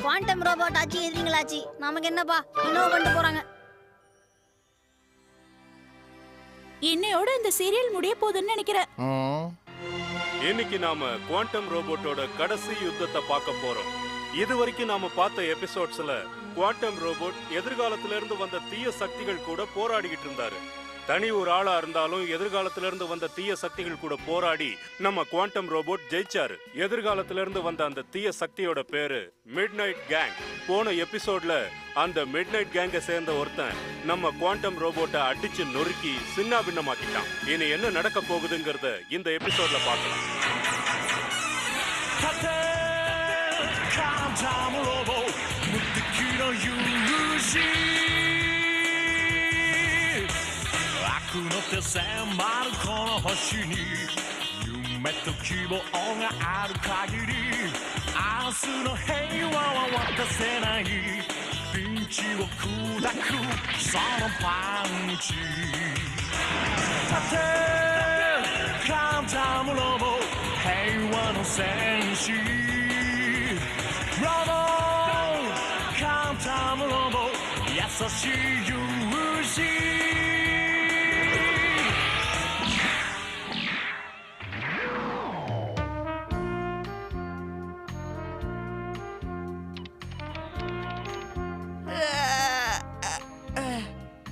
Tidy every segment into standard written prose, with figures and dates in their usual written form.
Quantum robot ஆச்சு எதிரிங்களாச்சு நமக்கு என்னப்பா இன்னும் கொண்டு போறாங்க. இன்னையோட இந்த சீரியல் முடிய போகுதுன்னு நினைக்கிறேன். இன்னைக்கு நாம குவாண்டம் ரோபோட்டோட கடைசி யுத்தத்தை பார்க்க போறோம். இதுவரைக்கும் நாம பார்த்த எபிசோட்ஸ்ல குவாண்டம் ரோபோட் எதிர்காலத்துல இருந்து வந்த தீய சக்திகள் கூட போராடிக்கிட்டு இருந்தாரு. தனி ஒரு ஆளா இருந்தாலும் எதிர்காலத்துல இருந்து வந்த தீய சக்திகள் கூட போராடி நம்ம குவாண்டம் ரோபோட் ஜெயிச்சாரு. எதிர்காலத்துல இருந்து வந்த அந்த தீய சக்தியோட பேரு மிட் நைட் கேங். போன எபிசோட்ல அந்த மிட் நைட் கேங்க சேர்ந்த ஒருத்தன் நம்ம குவாண்டம் ரோபோட்டை அடிச்சு நொறுக்கி சின்ன பின்னமாக்கிட்டான். இனி என்ன நடக்க போகுதுங்கிறத இந்த எபிசோட்ல பார்க்கலாம்.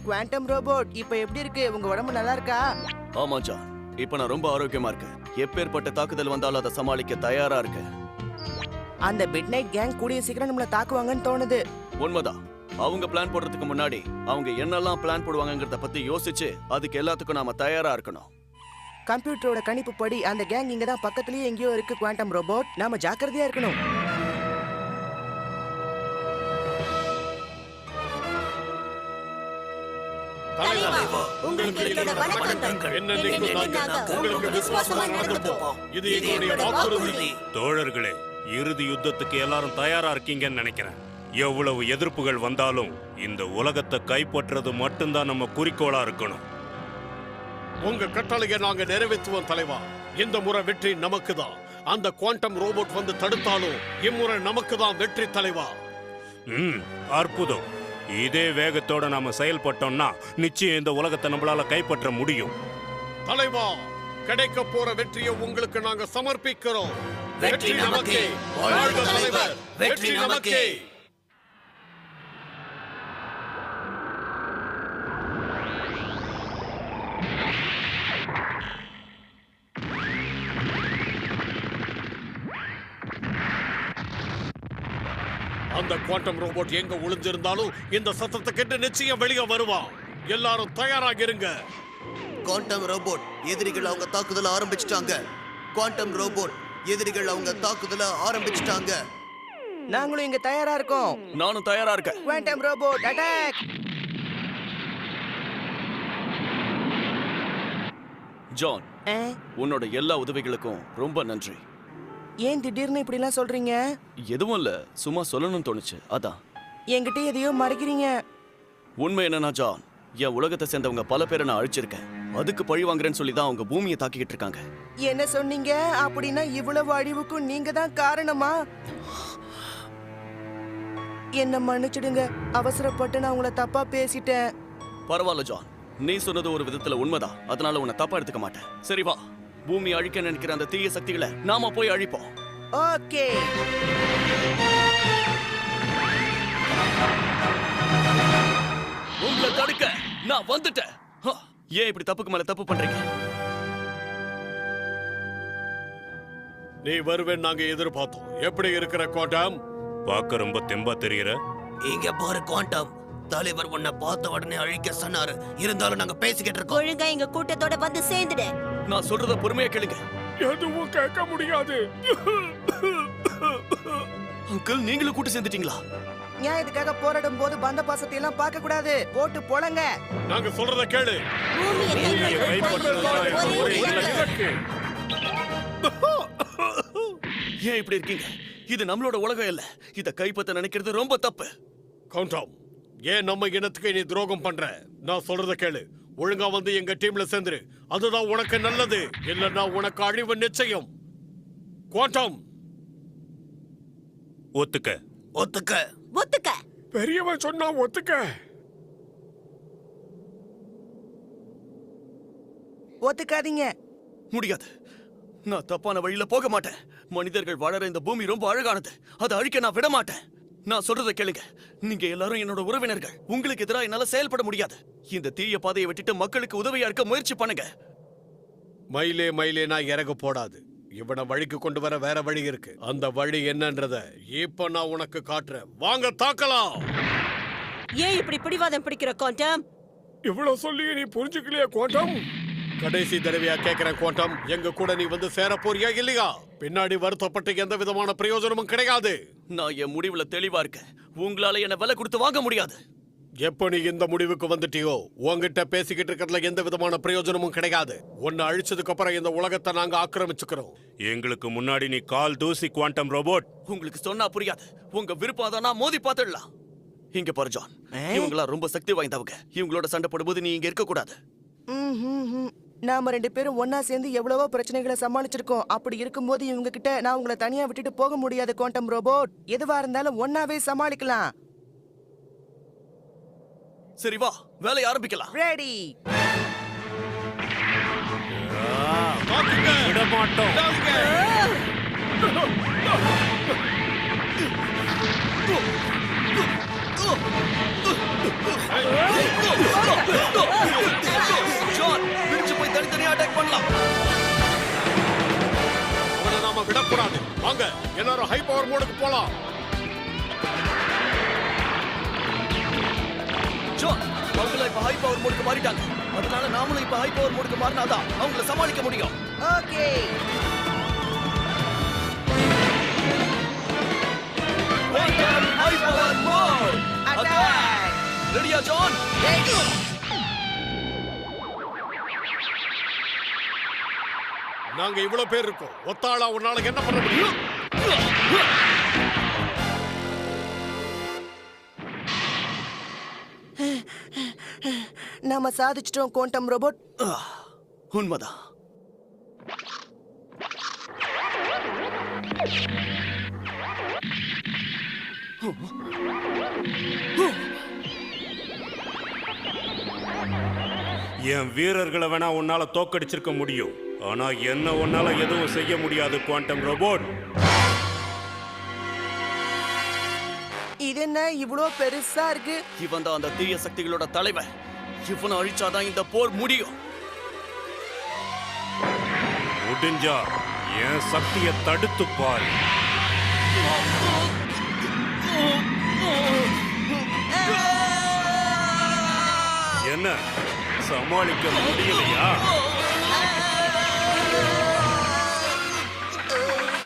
குவாண்டம் ரோபோட் இப்ப எப்படி இருக்கு? உங்க உடம்பு நல்லா இருக்கா? ஆமா ஜான், இப்ப நான் ரொம்ப ஆரோக்கியமா இருக்கேன். எப்பேற்பட்ட தாக்குதல் வந்தாலும் அதை சமாளிக்க தயாரா இருக்கேன். அந்த மிட் நைட் கேங் கூடிய சீக்கிரம் நம்மள தாக்குவாங்கன்னு தோணுது. உண்மைதான். அவங்க பிளான் போடுறதுக்கு முன்னாடி அவங்க என்னெல்லாம் பிளான் போடுவாங்கங்கறத பத்தி யோசிச்சு அதுக்கு எல்லாத்துக்கும் நாம தயாரா இருக்கணும். கம்ப்யூட்டரோட கணிப்பு படி அந்த கேங் இங்க தான் பக்கத்துலயே எங்கேயோ இருக்கு. குவாண்டம் ரோபோட், நாம ஜாக்கிரதையா இருக்கணும். தோழர்களே, இறுதி யுத்தத்துக்கு எல்லாரும் தயாரா இருக்கீங்கன்னு நினைக்கிறேன். எவ்வளவு எதிர்ப்புகள் வந்தாலும் இந்த உலகத்தை கைப்பற்றது மட்டும்தான் நம்ம குறிக்கோளா இருக்கணும். உங்க கட்டளையை நாங்க நிறைவேற்றுவோம் தலைவா. இந்த முறை வெற்றி நமக்கு தான். அந்த குவாண்டம் ரோபோட் வந்து தடுத்தாலும் இம்முறை நமக்கு தான் வெற்றி தலைவா. அற்புதம். இதே வேகத்தோட நாம செயல்பட்டோம்னா நிச்சயம் இந்த உலகத்தை நம்மளால கைப்பற்ற முடியும். தலைவா, கிடைக்க போற வெற்றியை உங்களுக்கு நாங்க சமர்ப்பிக்கிறோம். வெற்றி நமக்கே. வாழ்க தலைவர். வெற்றி நமக்கே. அந்த குவாண்டம் ரோபோட் எங்க ஒளிஞ்சிருந்தாலும் இந்த சத்தத்தை கேட்டு நிச்சயம் வெளியே வருவான். எல்லாரும் தயாராக இருங்க. குவாண்டம் ரோபோட் எதிரிகள் அவங்க தாக்குதல ஆரம்பிச்சிட்டாங்க. குவாண்டம் ரோபோட் எதிரிகள் அவங்க தாக்குதல ஆரம்பிச்சிட்டாங்க. நாங்களும் இங்க தயாரா இருக்கோம். நானும் தயாரா இருக்கேன். Quantum robot attack. ஜான், உன்னோட எல்லா உதவிகளுக்கும் ரொம்ப நன்றி. ஏன் திடீர்னு இப்படி எல்லாம் சொல்றீங்க? எதுவும் இல்ல, சும்மா சொல்லணும்னு தோணுச்சு, அதான். என்கிட்ட எதையோ மறைக்கிறீங்க. உண்மை என்னன்னா ஜான், என் உலகத்தை சேர்ந்தவங்க பல பேரை நான் அழிச்சிருக்கேன். அதுக்கு பழி வாங்குறேன்னு சொல்லி தான் அவங்க பூமியை தாக்கிக்கிட்டு இருக்காங்க. என்ன சொன்னீங்க? அப்படின்னா இவ்வளவு அழிவுக்கும் நீங்க தான் காரணமா? என்ன மன்னிச்சிடுங்க, அவசரப்பட்டு நான் உங்களை தப்பா பேசிட்டேன். பரவாயில்ல ஜான், நீ சொன்னது ஒரு விதத்துல உண்மைதான். அதனால உன்னை தப்பா எடுத்துக்க மாட்டேன். சரி வா, பூமி அழிக்க நினைக்கிற அந்த தீய சக்திகளை நாம போய் அழிப்போம். ஓகே. உங்களை தடுக்க நான் வந்துட்டேன். ஏன் இப்படி தப்புக்கு மேல தப்பு பண்றீங்க? நீ வருவேன் நாங்க எதிர்பார்த்தோம். எப்படி இருக்கிற குவாண்டம்? பார்க்க ரொம்ப தெம்பா தெரியுற. இங்க பாரு குவாண்டம், தலைவர் உன்னை பார்த்த உடனே அழிக்க சொன்னாரு. இருந்தாலும் நாங்க பேசிக்கிட்டு இருக்கோம். ஒழுங்கா எங்க கூட்டத்தோட வந்து சேர்ந்துடு. நான் சொல்றத பொறுமையா கேளுங்க. எதுவும் கேட்க முடியாது. அங்கிள், நீங்களும் கூட்டு சேர்ந்துட்டீங்களா? நியாயத்துக்காக போராடும் போது பந்த பாசத்தை எல்லாம் பார்க்க கூடாது. போட்டு போலங்க. நாங்க சொல்றத கேளு. ஏன் இப்படி இருக்கீங்க? இது நம்மளோட உலகம் இல்ல. இத கைப்பற்ற நினைக்கிறது ரொம்ப தப்பு. கவுண்டம், ஏன் நம்ம இனத்துக்கு நீ துரோகம் பண்ற? நான் சொல்றத கேளு. ஒழுங்கா வந்து எங்க டீம்ல சேர்ந்துரு. அதுதான் உனக்கு நல்லது. இல்லன்னா உனக்கு அழிவு நிச்சயம். குவாண்டம், ஒத்துக்க. ஒத்துக்க. ஒத்துக்க. பெரியவன் சொன்னா ஒத்துக்க. ஒத்துக்காதீங்க. முடியாது. நான் தப்பான வழியில போக மாட்டேன். மனிதர்கள் வாழற இந்த பூமி ரொம்ப அழகானது. அதை அழிக்க நான் விட மாட்டேன். நான் சொல்றதை கேளுங்க. நீங்க எல்லாரும் என்னோட உறவினர்கள். உங்களுக்கு எதிராக என்னால செயல்பட முடியாது. இந்த தீய பாதையை விட்டுட்டு மக்களுக்கு உதவியா இருக்க முயற்சி பண்ணுங்க. மயிலே மயிலே நான் இறகு போடாது. இவனை வழிக்கு கொண்டு வர வேற வழி இருக்கு. அந்த வழி என்னன்றத இப்ப நான் உனக்கு காட்டுறேன். வாங்க தாக்கலாம். ஏன் இப்படி பிடிவாதம் பிடிக்கிற குவாண்டம்? இவ்வளவு சொல்லி நீ புரிஞ்சுக்கலையா குவாண்டம்? கடைசி தடவையா கேக்குறேன் குவாண்டம், எங்க கூட நீ வந்து சேர போறியா இல்லையா? பின்னாடி வருத்தப்பட்டு எந்த விதமான பிரயோஜனமும் கிடையாது. நான் என் முடிவுல தெளிவா இருக்கேன். உங்களால என்ன விலை கொடுத்து வாங்க முடியாது. எப்ப நீ இந்த முடிவுக்கு வந்துட்டியோ உன்கிட்ட பேசிக்கிட்டு இருக்கிறதுல எந்த விதமான பிரயோஜனமும் கிடையாது. உன்னை அழிச்சதுக்கு அப்புறம் இந்த உலகத்தை நாங்க ஆக்கிரமிச்சுக்கிறோம். எங்களுக்கு முன்னாடி நீ கால் தூசி குவாண்டம் ரோபோட். உங்களுக்கு சொன்னா புரியாது. உங்க விருப்பம் தான் மோதி பார்த்துடலாம். இங்க பாரு ஜான், இவங்களா ரொம்ப சக்தி வாய்ந்தவங்க. இவங்களோட சண்டை போடும்போது நீ இங்க இருக்க கூடாது. நாம 2 பேரும் ஒன்னா சேர்ந்து எவ்வளவோ பிரச்சனைகளை சமாளிச்சிருக்கோம். அப்படி இருக்கும்போது இவங்க கிட்ட நான் உங்களை தனியா விட்டுட்டு போக முடியாது குவாண்டம் ரோபோட். எதுவா இருந்தாலும் ஒன்னாவே சமாளிக்கலாம். சரி வா, வேலையை ஆரம்பிக்கலாம். ரெடி. விட மாட்டோம். ஜான், பிரிச்சு போய் தனித்தனியா அட்டாக் பண்ணலாம். அவனை நாம விடக்கூடாது. வாங்க எல்லாரும் ஹை பவர் மோடுக்கு போலாம். ஜான், அவங்கள இப்ப ஹை பவர் மோடுக்கு மாறிட்டாங்க. அதனால நாமளும் இப்ப ஹை பவர் மோடுக்கு மாறினாதான் அவங்கள சமாளிக்க முடியும். Okay. High power mode attack. ரெடியா ஜான்? நாங்க இவ்வளவு பேர் இருக்கோம். ஒத்தாளா உன்னால என்ன பண்ண முடியும்? நாம சாதிச்சிட்டோம் குவாண்டம் ரோபோட். உண்மைதான். என் வீரர்களை வேணா உன்னால தோக்கடிச்சிருக்க முடியும். ஆனா என்ன உன்னால எதுவும் செய்ய முடியாது குவாண்டம் ரோபோட். இது என்ன இவ்வளோ பெருசா இருக்கு? இவன் தான் அந்த தீய சக்திகளோட தலைவன். இவனை அழிச்சாதான் இந்த போர் முடியும். முடிஞ்சா என் சக்தியை தடுத்து பாரு. என்ன சமாளிக்க முடியலையா?